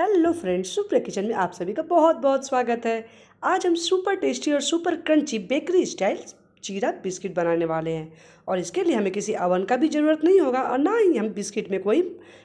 Hello friends, super kitchen में आप सभी का बहुत बहुत स्वागत है। आज हम सुपर टेस्टी और सुपर क्रंची बेकरी स्टाइल जीरा बिस्किट बनाने वाले हैं। और इसके लिए हमें किसी अवन का भी ज़रूरत नहीं होगा और ना ही हम बिस्किट में कोई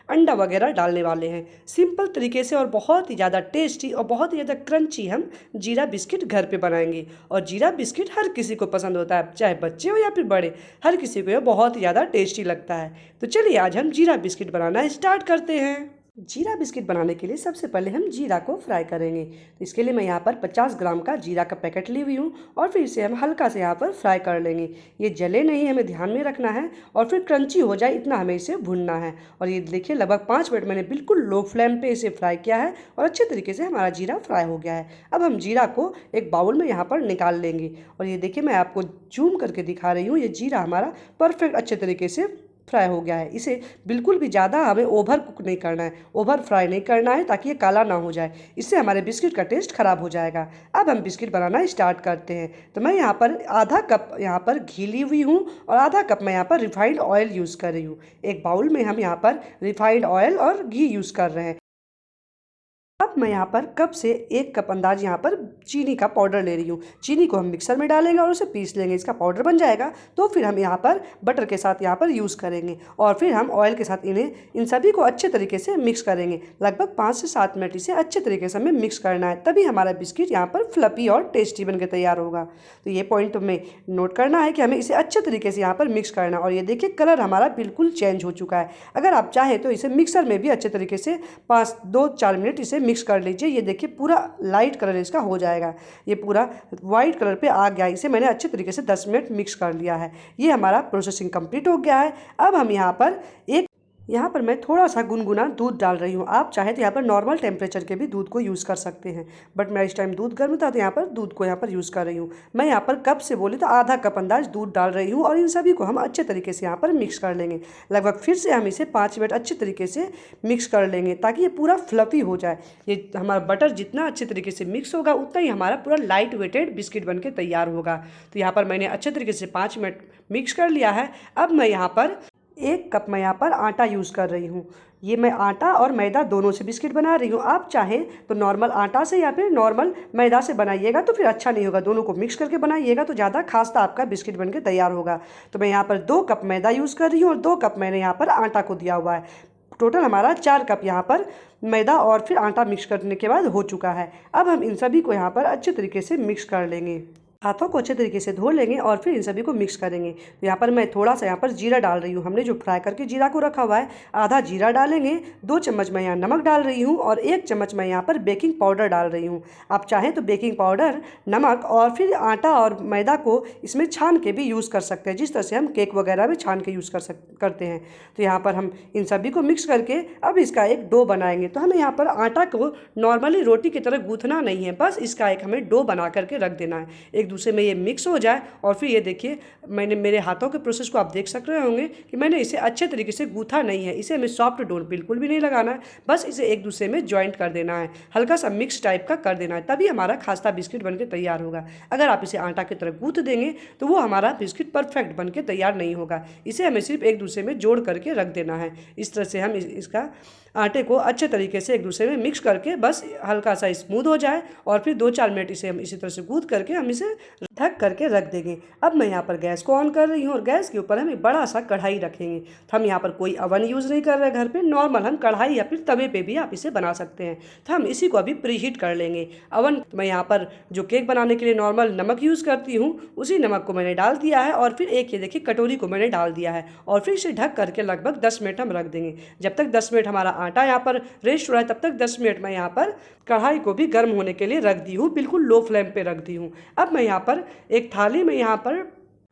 अंडा वगैरह डालने वाले हैं। सिंपल तरीके से और बहुत ही ज़्यादा टेस्टी और बहुत ही ज़्यादा क्रंची हम जीरा बिस्किट घर पे बनाएंगे। और जीरा बिस्किट हर किसी को पसंद होता है, चाहे बच्चे हो या फिर बड़े, हर किसी को यह बहुत ही ज़्यादा टेस्टी लगता है। तो चलिए आज हम जीरा बिस्किट बनाना स्टार्ट करते हैं। जीरा बिस्किट बनाने के लिए सबसे पहले हम जीरा को फ्राई करेंगे। तो इसके लिए मैं यहाँ पर 50 ग्राम का जीरा का पैकेट ली हुई हूँ और फिर इसे हम हल्का से यहाँ पर फ्राई कर लेंगे। ये जले नहीं, हमें ध्यान में रखना है और फिर क्रंची हो जाए इतना हमें इसे भूनना है। और ये देखिए लगभग 5 मिनट मैंने बिल्कुल लो फ्लेम पे इसे फ्राई किया है और अच्छे तरीके से हमारा जीरा फ्राई हो गया है। अब हम जीरा को एक बाउल में यहाँ पर निकाल लेंगे और ये देखिए मैं आपको जूम करके दिखा रही हूँ। ये जीरा हमारा परफेक्ट अच्छे तरीके से फ्राई हो गया है। इसे बिल्कुल भी ज़्यादा हमें ओवर कुक नहीं करना है, ओवर फ्राई नहीं करना है ताकि ये काला ना हो जाए, इससे हमारे बिस्किट का टेस्ट खराब हो जाएगा। अब हम बिस्किट बनाना स्टार्ट करते हैं। तो मैं यहाँ पर आधा कप यहाँ पर घी ली हुई हूँ और आधा कप मैं यहाँ पर रिफाइंड ऑयल यूज़ कर रही हूँ। एक बाउल में हम यहाँ पर रिफाइंड ऑयल और घी यूज़ कर रहे हैं। अब मैं यहाँ पर कप से 1 कप अंदाज यहाँ पर चीनी का पाउडर ले रही हूँ। चीनी को हम मिक्सर में डालेंगे और उसे पीस लेंगे। इसका पाउडर बन जाएगा तो फिर हम यहाँ पर बटर के साथ यहाँ पर यूज़ करेंगे और फिर हम ऑयल के साथ इन सभी को अच्छे तरीके से मिक्स करेंगे। लगभग 5 से 7 मिनट इसे अच्छे तरीके से हमें मिक्स करना है, तभी हमारा बिस्किट यहाँ पर फ्लफी और टेस्टी बनकर तैयार होगा। तो ये पॉइंट हमें नोट करना है कि हमें इसे अच्छे तरीके से यहाँ पर मिक्स करना है। और ये देखिए कलर हमारा बिल्कुल चेंज हो चुका है। अगर आप चाहें तो इसे मिक्सर में भी अच्छे तरीके से 2-4 मिनट इसे मिक्स कर लीजिए। ये देखिए पूरा लाइट कलर इसका हो जाएगा, ये पूरा वाइट कलर पे आ गया। इसे मैंने अच्छे तरीके से 10 मिनट मिक्स कर लिया है। ये हमारा प्रोसेसिंग कंप्लीट हो गया है। अब हम यहाँ पर मैं थोड़ा सा गुनगुना दूध डाल रही हूँ। आप चाहे तो यहाँ पर नॉर्मल टेम्परेचर के भी दूध को यूज़ कर सकते हैं, बट मैं इस टाइम दूध गर्म था तो यहाँ पर दूध को यहाँ पर यूज़ कर रही हूँ। मैं यहाँ पर कप से बोली तो आधा कप अंदाज दूध डाल रही हूँ और इन सभी को हम अच्छे तरीके से यहाँ पर मिक्स कर लेंगे। लगभग फिर से हम इसे 5 मिनट अच्छे तरीके से मिक्स कर लेंगे ताकि ये पूरा फ्लफी हो जाए। ये हमारा बटर जितना अच्छे तरीके से मिक्स होगा उतना ही हमारा पूरा लाइट वेटेड बिस्किट बन के तैयार होगा। तो यहाँ पर मैंने अच्छे तरीके से 5 मिनट मिक्स कर लिया है। अब मैं यहाँ पर 1 कप मैं यहाँ पर आटा यूज़ कर रही हूँ। ये मैं आटा और मैदा दोनों से बिस्किट बना रही हूँ। आप चाहें तो नॉर्मल आटा से या फिर नॉर्मल मैदा से बनाइएगा तो फिर अच्छा नहीं होगा। दोनों को मिक्स करके बनाइएगा तो ज़्यादा खासा आपका बिस्किट बनके तैयार होगा। तो मैं यहाँ पर 2 कप मैदा यूज़ कर रही हूँ और 2 कप मैंने यहाँ पर आटा को दिया हुआ है। टोटल हमारा 4 कप यहाँ पर मैदा और फिर आटा मिक्स करने के बाद हो चुका है। अब हम इन सभी को यहाँ पर अच्छे तरीके से मिक्स कर लेंगे। हाथों को अच्छे तरीके से धो लेंगे और फिर इन सभी को मिक्स करेंगे। तो यहाँ पर मैं थोड़ा सा यहाँ पर जीरा डाल रही हूँ। हमने जो फ्राई करके जीरा को रखा हुआ है, आधा जीरा डालेंगे। 2 चम्मच मैं यहाँ नमक डाल रही हूँ और 1 चम्मच मैं यहाँ पर बेकिंग पाउडर डाल रही हूँ। आप चाहें तो बेकिंग पाउडर, नमक और फिर आटा और मैदा को इसमें छान के भी यूज़ कर सकते हैं, जिस तरह से हम केक वगैरह में छान के यूज़ करते हैं। तो यहाँ पर हम इन सभी को मिक्स करके अब इसका एक डो बनाएंगे। तो हमें यहाँ पर आटा को नॉर्मली रोटी की तरह गूँथना नहीं है, बस इसका एक हमें डो बना करके रख देना है। एक दूसरे में ये मिक्स हो जाए और फिर ये देखिए मैंने मेरे हाथों के प्रोसेस को आप देख सक रहे होंगे कि मैंने इसे अच्छे तरीके से गूँथा नहीं है। इसे हमें सॉफ्ट डो बिल्कुल भी नहीं लगाना है, बस इसे एक दूसरे में जॉइंट कर देना है, हल्का सा मिक्स टाइप का कर देना है, तभी हमारा खास्ता बिस्किट बनके तैयार होगा। अगर आप इसे आटा की तरह गूँथ देंगे तो वो हमारा बिस्किट परफेक्ट बनके तैयार नहीं होगा। इसे हमें सिर्फ एक दूसरे में जोड़ करके रख देना है। इस तरह से हम इसका आटे को अच्छे तरीके से एक दूसरे में मिक्स करके बस हल्का सा स्मूथ हो जाए और फिर 2-4 मिनट इसे हम इसी तरह से गूँथ करके हम इसे ढक करके रख देंगे। अब मैं यहाँ पर गैस को ऑन कर रही हूँ और गैस के ऊपर हम एक बड़ा सा कढ़ाई रखेंगे। तो हम यहाँ पर कोई अवन यूज़ नहीं कर रहे घर पे, नॉर्मल हम कढ़ाई या फिर तवे पे भी आप इसे बना सकते हैं। तो हम इसी को अभी प्रीहीट कर लेंगे। अवन मैं यहाँ पर जो केक बनाने के लिए नॉर्मल नमक यूज़ करती हूँ, उसी नमक को मैंने डाल दिया है और फिर एक ये देखिए कटोरी को मैंने डाल दिया है और फिर इसे ढक करके लगभग 10 मिनट हम रख देंगे। जब तक 10 मिनट हमारा आटा यहाँ पर रेस्ट हो रहा है तब तक 10 मिनट मैं यहाँ पर कढ़ाई को भी गर्म होने के लिए रख दी हूँ, बिल्कुल लो फ्लेम पे रख दी हूँ। अब मैं यहाँ पर एक थाली में यहाँ पर,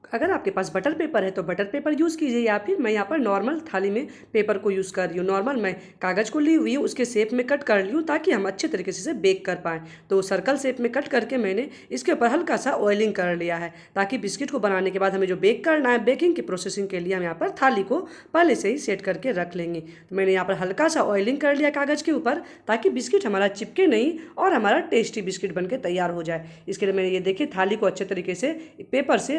अगर आपके पास बटर पेपर है तो बटर पेपर यूज़ कीजिए या फिर मैं यहाँ पर नॉर्मल थाली में पेपर को यूज़ कर रही हूँ। नॉर्मल मैं कागज़ को ली हुई हूँ, उसके शेप में कट कर ली हूँ ताकि हम अच्छे तरीके से इसे बेक कर पाएँ। तो सर्कल शेप में कट करके मैंने इसके ऊपर हल्का सा ऑयलिंग कर लिया है ताकि बिस्किट को बनाने के बाद हमें जो बेक करना है, बेकिंग की प्रोसेसिंग के लिए हम यहाँ पर थाली को पहले से ही सेट करके रख लेंगे। तो मैंने यहाँ पर हल्का सा ऑयलिंग कर लिया कागज़ के ऊपर ताकि बिस्किट हमारा चिपके नहीं और हमारा टेस्टी बिस्किट बन के तैयार हो जाए। इसके लिए मैंने ये देखिए थाली को अच्छे तरीके से पेपर से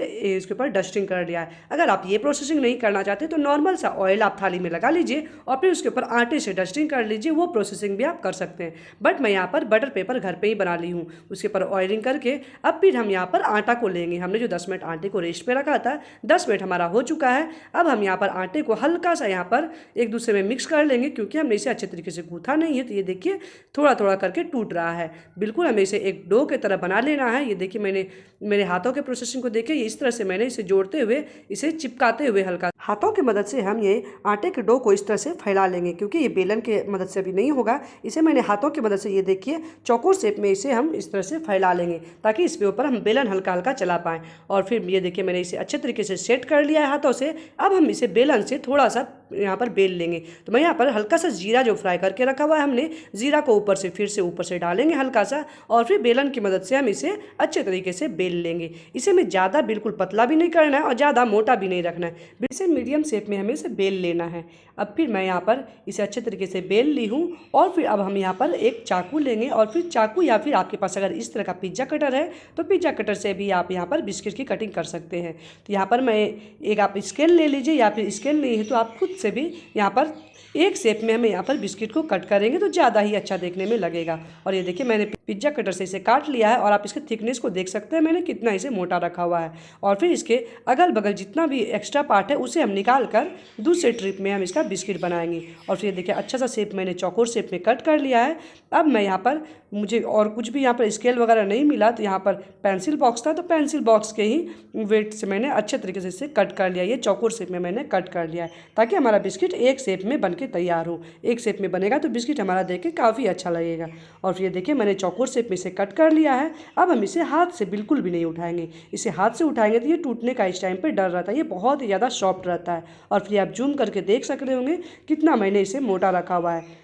उसके ऊपर डस्टिंग कर लिया है। अगर आप ये प्रोसेसिंग नहीं करना चाहते तो नॉर्मल सा ऑयल आप थाली में लगा लीजिए और फिर उसके ऊपर आटे से डस्टिंग कर लीजिए, वो प्रोसेसिंग भी आप कर सकते हैं। बट मैं यहाँ पर बटर पेपर घर पे ही बना ली हूँ। उसके ऊपर ऑयलिंग करके अब फिर हम यहाँ पर आटा को लेंगे। हमने जो 10 मिनट आटे को रेस्ट पे रखा था, 10 मिनट हमारा हो चुका है। अब हम यहाँ पर आटे को हल्का सा यहाँ पर एक दूसरे में मिक्स कर लेंगे, क्योंकि हमने इसे अच्छे तरीके से गूंथा नहीं है। तो ये देखिए थोड़ा थोड़ा करके टूट रहा है। बिल्कुल हमें इसे एक डो की तरह बना लेना है। ये देखिए मैंने मेरे हाथों के प्रोसेसिंग को देखे, इस तरह से मैंने इसे जोड़ते हुए, इसे चिपकाते हुए हल्का हाथों की मदद से हम ये आटे के डो को इस तरह से फैला लेंगे, क्योंकि ये बेलन के मदद से भी नहीं होगा। इसे मैंने हाथों की मदद से ये देखिए चौकोर शेप में इसे हम इस तरह से फैला लेंगे, ताकि इसके ऊपर हम बेलन हल्का हल्का चला पाएँ। और फिर ये देखिए मैंने इसे अच्छे तरीके से सेट कर लिया है हाथों से। अब हम इसे बेलन से थोड़ा सा यहाँ पर बेल लेंगे। तो मैं यहाँ पर हल्का सा जीरा जो फ्राई करके रखा हुआ है हमने, जीरा को ऊपर से फिर से ऊपर से डालेंगे हल्का सा, और फिर बेलन की मदद से हम इसे अच्छे तरीके से बेल लेंगे। इसे में ज़्यादा बिल्कुल पतला भी नहीं करना है और ज़्यादा मोटा भी नहीं रखना है, इसे मीडियम शेप में हमें इसे बेल लेना है। अब फिर मैं यहाँ पर इसे अच्छे तरीके से बेल ली हूँ और फिर अब हम यहाँ पर एक चाकू लेंगे, और फिर चाकू या फिर आपके पास अगर इस तरह का पिज्ज़ा कटर है तो पिज्ज़ा कटर से भी आप यहाँ पर बिस्किट की कटिंग कर सकते हैं। तो यहाँ पर मैं एक आप स्केल ले लीजिए, या फिर स्केल नहीं है तो आप खुद से भी यहाँ पर एक शेप में हमें यहाँ पर बिस्किट को कट करेंगे तो ज़्यादा ही अच्छा देखने में लगेगा। और ये देखिए मैंने पिज्ज़ा कटर से इसे काट लिया है, और आप इसके थिकनेस को देख सकते हैं मैंने कितना इसे मोटा रखा हुआ है। और फिर इसके अगल बगल जितना भी एक्स्ट्रा पार्ट है उसे हम निकाल कर दूसरे ट्रिप में हम इसका बिस्किट बनाएंगे। और फिर देखिए अच्छा सा शेप मैंने चौकोर शेप में कट कर लिया है। अब मैं यहाँ पर, मुझे और कुछ भी यहाँ पर स्केल वगैरह नहीं मिला, तो यहाँ पर पेंसिल बॉक्स था, तो पेंसिल बॉक्स के ही वेट से मैंने अच्छे तरीके से इसे कट कर लिया। ये चौकोर शेप में मैंने कट कर लिया है, ताकि हमारा बिस्किट एक शेप में बन के तैयार हो। एक शेप में बनेगा तो बिस्किट हमारा देख के काफ़ी अच्छा लगेगा। और फिर ये देखिए मैंने चौकोर शेप में इसे कट कर लिया है। अब हम इसे हाथ से बिल्कुल भी नहीं उठाएंगे। इसे हाथ से उठाएंगे तो ये टूटने का इस टाइम पे डर रहता है, ये बहुत ही ज़्यादा सॉफ्ट रहता है। और फिर आप जूम करके देख सक रहे होंगे कितना मैंने इसे मोटा रखा हुआ है।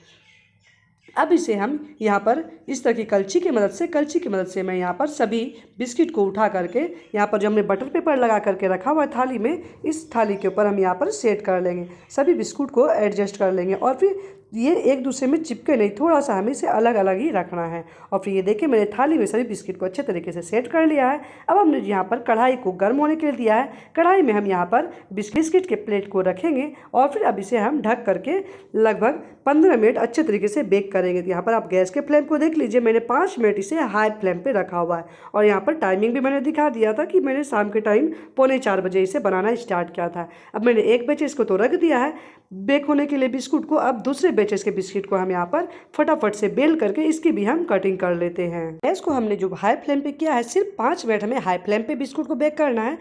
अब इसे हम यहाँ पर इस तरह की कलछी की मदद से मैं यहाँ पर सभी बिस्किट को उठा करके यहाँ पर जो हमने बटर पेपर लगा करके रखा हुआ है थाली में, इस थाली के ऊपर हम यहाँ पर सेट कर लेंगे। सभी बिस्कुट को एडजस्ट कर लेंगे, और फिर ये एक दूसरे में चिपके नहीं, थोड़ा सा हमें इसे अलग अलग ही रखना है। और फिर ये देखिए मैंने थाली में सभी बिस्किट को अच्छे तरीके से सेट कर लिया है। अब हमने यहाँ पर कढ़ाई को गर्म होने के लिए दिया है। कढ़ाई में हम यहाँ पर बिस्किट के प्लेट को रखेंगे, और फिर अब इसे हम ढक करके लगभग 15 मिनट अच्छे तरीके से बेक करेंगे। तो यहाँ पर आप गैस के फ्लेम को देख लीजिए, मैंने 5 मिनट इसे हाई फ्लेम पे रखा हुआ है। और यहाँ पर टाइमिंग भी मैंने दिखा दिया था कि मैंने शाम के टाइम 3:45 बजे इसे बनाना स्टार्ट किया था। अब मैंने एक बैचेस को तो रख दिया है बेक होने के लिए बिस्कुट को। अब दूसरे बैचेस के बिस्किट को हम यहाँ पर फटाफट से बेल करके इसकी भी हम कटिंग कर लेते हैं। गैस को हमने जो हाई फ्लेम पे किया है, सिर्फ 5 मिनट हमें हाई फ्लेम पे बिस्कुट को बेक करना है।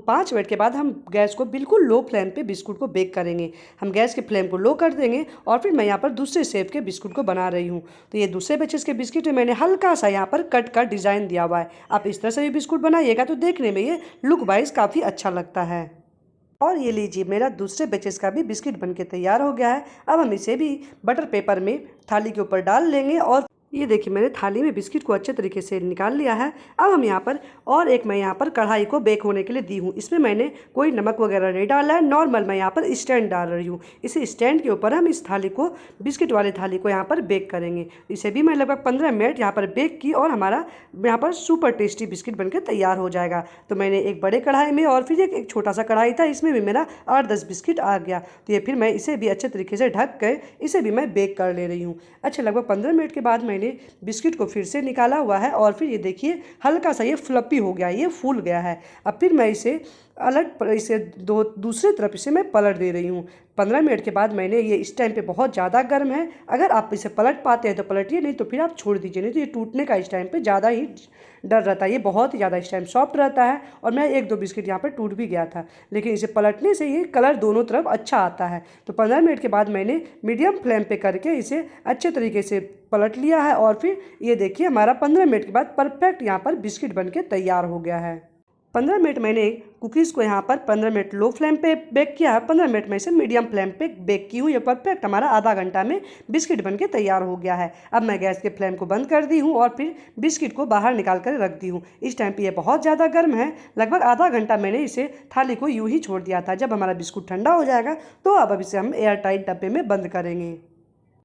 5 मिनट के बाद हम गैस को बिल्कुल लो फ्लेम पे बिस्कुट को बेक करेंगे। हम गैस के फ्लेम को लो कर देंगे, और फिर मैं यहाँ पर दूसरे शेप के बिस्कुट को बना रही हूँ। तो ये दूसरे बैचेस के बिस्किट में मैंने हल्का सा यहाँ पर कट का डिज़ाइन दिया हुआ है। आप इस तरह से भी बिस्कुट बनाइएगा तो देखने में ये लुक वाइज काफ़ी अच्छा लगता है। और ये लीजिए मेरा दूसरे बैचेस का भी बिस्किट बनके तैयार हो गया है। अब हम इसे भी बटर पेपर में थाली के ऊपर डाल लेंगे, और ये देखिए मैंने थाली में बिस्किट को अच्छे तरीके से निकाल लिया है। अब हम यहाँ पर और एक मैं यहाँ पर कढ़ाई को बेक होने के लिए दी हूँ। इसमें मैंने कोई नमक वगैरह नहीं डाला है, नॉर्मल मैं यहाँ पर स्टैंड डाल रही हूँ। इस स्टैंड के ऊपर हम इस थाली को, बिस्किट वाले थाली को यहाँ पर बेक करेंगे। इसे भी मैं लगभग 15 मिनट यहाँ पर बेक की, और हमारा यहाँ पर सुपर टेस्टी बिस्किट बनकर तैयार हो जाएगा। तो मैंने एक बड़े कढ़ाई में, और फिर एक छोटा सा कढ़ाई था, इसमें भी मेरा 8-10 बिस्किट आ गया। तो ये फिर मैं इसे भी अच्छे तरीके से ढक कर इसे भी मैं बेक कर ले रही हूँ। अच्छा, लगभग 15 मिनट के बाद मैंने बिस्किट को फिर से निकाला हुआ है, और फिर ये देखिए हल्का सा ये फ्लपी हो गया है, ये फूल गया है। अब फिर मैं इसे इसे दूसरी तरफ इसे मैं पलट दे रही हूँ। 15 मिनट के बाद मैंने ये इस टाइम पे बहुत ज़्यादा गर्म है, अगर आप इसे पलट पाते हैं तो पलटिए, नहीं तो फिर आप छोड़ दीजिए, नहीं तो ये टूटने का इस टाइम पे ज़्यादा ही डर रहता है। ये बहुत ही ज़्यादा इस टाइम सॉफ्ट रहता है, और मैं 1-2 बिस्किट यहाँ पर टूट भी गया था, लेकिन इसे पलटने से ये कलर दोनों तरफ अच्छा आता है। तो 15 मिनट के बाद मैंने मीडियम फ्लेम पे करके इसे अच्छे तरीके से पलट लिया है, और फिर ये देखिए हमारा 15 मिनट के बाद परफेक्ट यहाँ पर बिस्किट बन के तैयार हो गया है। 15 मिनट मैंने कुकीज़ को यहाँ पर 15 मिनट लो फ्लेम पे बेक किया है, 15 मिनट में इसे मीडियम फ्लेम पे बेक की हूँ। ये परफेक्ट हमारा आधा घंटा में बिस्किट बनके तैयार हो गया है। अब मैं गैस के फ्लेम को बंद कर दी हूँ, और फिर बिस्किट को बाहर निकाल कर रख दी हूँ। इस टाइम पे ये बहुत ज़्यादा गर्म है, लगभग आधा घंटा मैंने इसे थाली को यूँ ही छोड़ दिया था। जब हमारा बिस्कुट ठंडा हो जाएगा तो अब इसे हम एयर टाइट डब्बे में बंद करेंगे।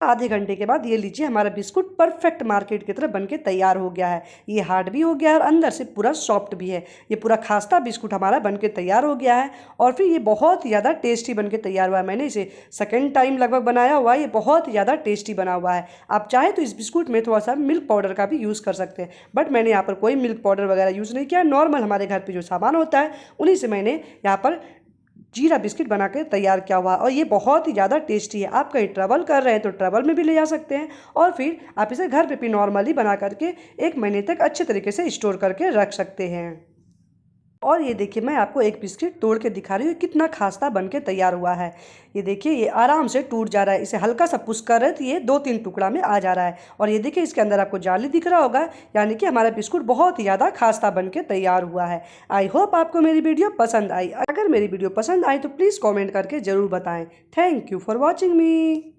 आधे घंटे के बाद ये लीजिए हमारा बिस्कुट परफेक्ट मार्केट की तरह बनके तैयार हो गया है। ये हार्ड भी हो गया है और अंदर से पूरा सॉफ्ट भी है। ये पूरा खास्ता बिस्कुट हमारा बनके तैयार हो गया है और फिर ये बहुत ही ज़्यादा टेस्टी बनके तैयार हुआ है। मैंने इसे सेकेंड टाइम लगभग बनाया हुआ है। ये बहुत ही ज़्यादा टेस्टी बना हुआ है। आप चाहे तो इस बिस्कुट में थोड़ा सा मिल्क पाउडर का भी यूज़ कर सकते हैं, बट मैंने यहाँ पर कोई मिल्क पाउडर वगैरह यूज़ नहीं किया। नॉर्मल हमारे घर पर जो सामान होता है उन्हीं से मैंने यहाँ पर जीरा बिस्किट बना के तैयार किया हुआ और ये बहुत ही ज़्यादा टेस्टी है। आप कहीं ट्रैवल कर रहे हैं तो ट्रैवल में भी ले जा सकते हैं और फिर आप इसे घर पे भी नॉर्मली बना करके 1 महीने तक अच्छे तरीके से स्टोर करके रख सकते हैं। और ये देखिए मैं आपको एक बिस्किट तोड़ के दिखा रही हूँ कितना खास्ता बन के तैयार हुआ है। ये देखिए ये आराम से टूट जा रहा है। इसे हल्का सा पुश कर रहे तो ये 2-3 टुकड़ा में आ जा रहा है। और ये देखिए इसके अंदर आपको जाली दिख रहा होगा, यानी कि हमारा बिस्कुट बहुत ही ज़्यादा खास्ता बन के तैयार हुआ है। आई होप आपको मेरी वीडियो पसंद आई। अगर मेरी वीडियो पसंद आई तो प्लीज़ कॉमेंट करके ज़रूर बताएँ। Thank you for watching me.